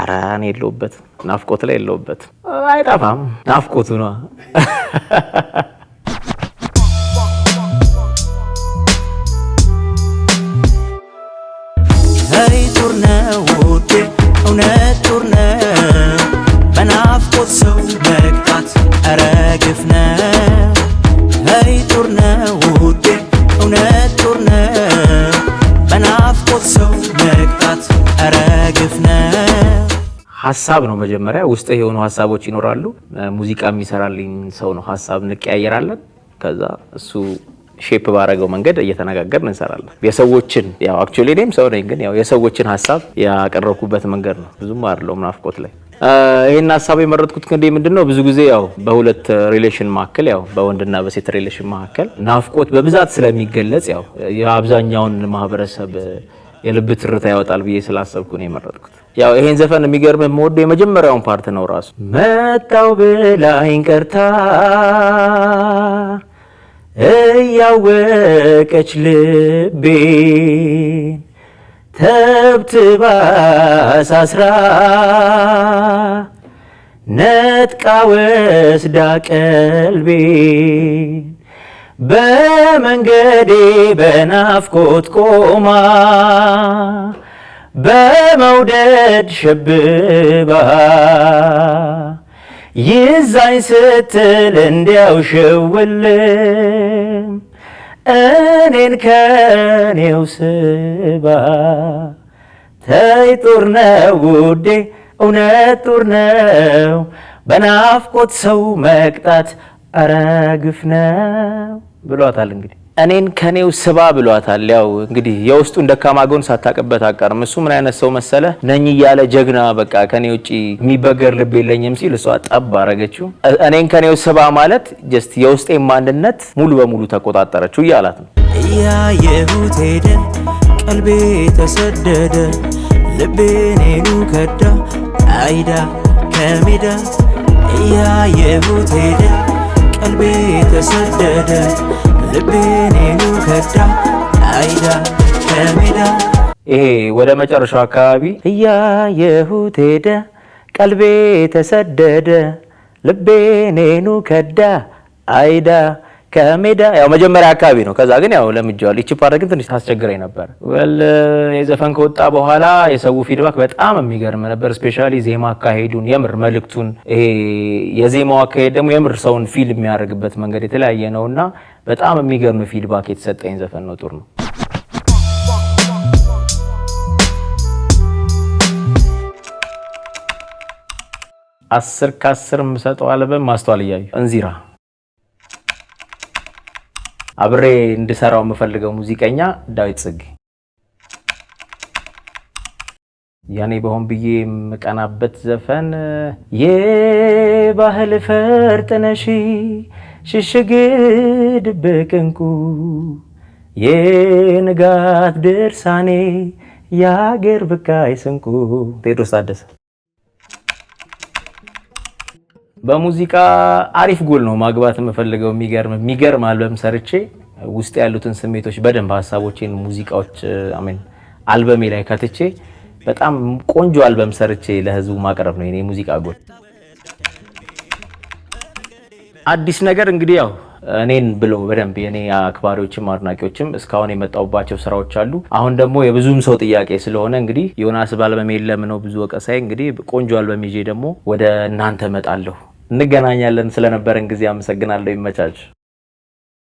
አራን የለውበት ናፍቆት ላይ የለውበት አይጣፋም ናፍቆቱ ነው هاي تورنا ودي ونتورنا بنافقد سو مكتات أراقفنا هاي تورنا ودي ونتورنا بنافقد سو مكتات أراقفنا ሐሳብ ነው መጀመሪያ ውስጥ የሆኑ ሐሳቦች ይኖራሉ ሙዚቃ የሚሰራልኝ ሰው ነው ሐሳብ እንቀያየራለን ከዛ እሱ ሼፕ ባረገው መንገድ እየተነጋገርን እንሰራለን የሰዎችን ያው አክቹአሊ እኔም ሰው ነኝ ግን ያው የሰዎችን ሐሳብ ያቀረብኩበት መንገድ ነው ብዙም አይደለም ናፍቆት ላይ ይሄን ሐሳብ የመረጥኩት እንዴ ምንድነው ብዙ ጊዜ ያው በሁለት ሪሌሽን መካከል ያው በወንድና በሴት ሪሌሽን መካከል ናፍቆት በብዛት ስለሚገለጽ ያው የአብዛኛውን ማህበረሰብ የልብ ትርታ ያወጣል ብዬ ስላሰብኩ ነው የመረጥኩት ያው ይሄን ዘፈን የሚገርም ሞድ የመጀመሪያውን ፓርት ነው ራሱ መጣው ብላኝ ቀርታ እያወቀች ልቤን ተብትባ ሳስራ ነጥቃ ወስዳ ቀልቤን በመንገዴ በናፍቆት ቆማ በመውደድ ሸብባ ይዛኝ ስትል እንዲያው ሸውልም እኔን ከኔው ስባ ተይ ጡር ነው ውዴ እውነት ጡር ነው በናፍቆት ሰው መቅጣት ኧረ ግፍ ነው ብሏታል እንግዲህ እኔን ከኔው ስባ ብሏታል ያው እንግዲህ የውስጡን ደካማ ጎን ሳታቀበት አቀርም እሱ ምን አይነት ሰው መሰለ ነኝ ያለ ጀግና በቃ ከኔ ውጪ የሚበገር ልብ የለኝም ሲል እሷ ጠብ አረገችው እኔን ከኔው ስባ ማለት ጀስት የውስጤ ማንነት ሙሉ በሙሉ ተቆጣጣረችው ያላት ነው ያየሁት ሄደ ቀልቤ ተሰደደ ልቤኔኑ ከዳ አይዳ ከሜዳ ያየሁት ሄደ ቀልቤ ተሰደደ ልቤኔኑ ከዳ አይዳ ከሜዳ ይሄ ወደ መጨረሻው አካባቢ ያየሁት ሄደ ቀልቤ ተሰደደ ልቤኔኑ ከዳ አይዳ ከሜዳ ያው መጀመሪያ አካባቢ ነው ከዛ ግን ያው ለምጄዋል እቺ ፓርት ግን ትንሽ ታስቸግረኝ ነበር የዘፈን ከወጣ በኋላ የሰው ፊድባክ በጣም የሚገርም ነበር ስፔሻሊ ዜማ አካሄዱን የምር መልእክቱን ይሄ የዜማው አካሄድ ደግሞ የምር ሰውን ፊልም የሚያደርግበት መንገድ የተለያየ ነውና በጣም የሚገርም ፊድባክ የተሰጠኝ ዘፈን ነው ጥሩ ነው 10 ከ10 የምሰጠው አልበም ማስተዋል እያዩ እንዚራ አብሬ እንድሰራው የምፈልገው ሙዚቀኛ ዳዊት ጽጌ ያኔ በሆን ብዬ መቀናበት ዘፈን የባህል ፈርጥነሽ ሽሽግ ድብቅንቁ የንጋት ድርሳኔ ያገር ብቃይ ስንቁ ቴዎድሮስ ታደሰ በሙዚቃ አሪፍ ጎል ነው ማግባት የምፈልገው የሚገርም አልበም ሰርቼ ውስጥ ያሉትን ስሜቶች በደንብ ሐሳቦችን ሙዚቃዎች አሜን አልበሜ ላይ ከተቼ በጣም ቆንጆ አልበም ሰርቼ ለህዝቡ ማቅረብ ነው የኔ ሙዚቃ ጎል አዲስ ነገር እንግዲህ ያው እኔን ብለው በደንብ የኔ አክባሪዎችም አድናቂዎችም እስካሁን የመጣውባቸው ስራዎች አሉ አሁን ደግሞ የብዙም ሰው ጥያቄ ስለሆነ እንግዲህ ዮናስ ባልበም የለም ነው ብዙ ወቀሳይ እንግዲህ ቆንጆ አልበም ይዤ ደግሞ ወደ እናንተ መጣለሁ እንገናኛለን ስለነበረን ጊዜ አመሰግናለሁ ይመቻች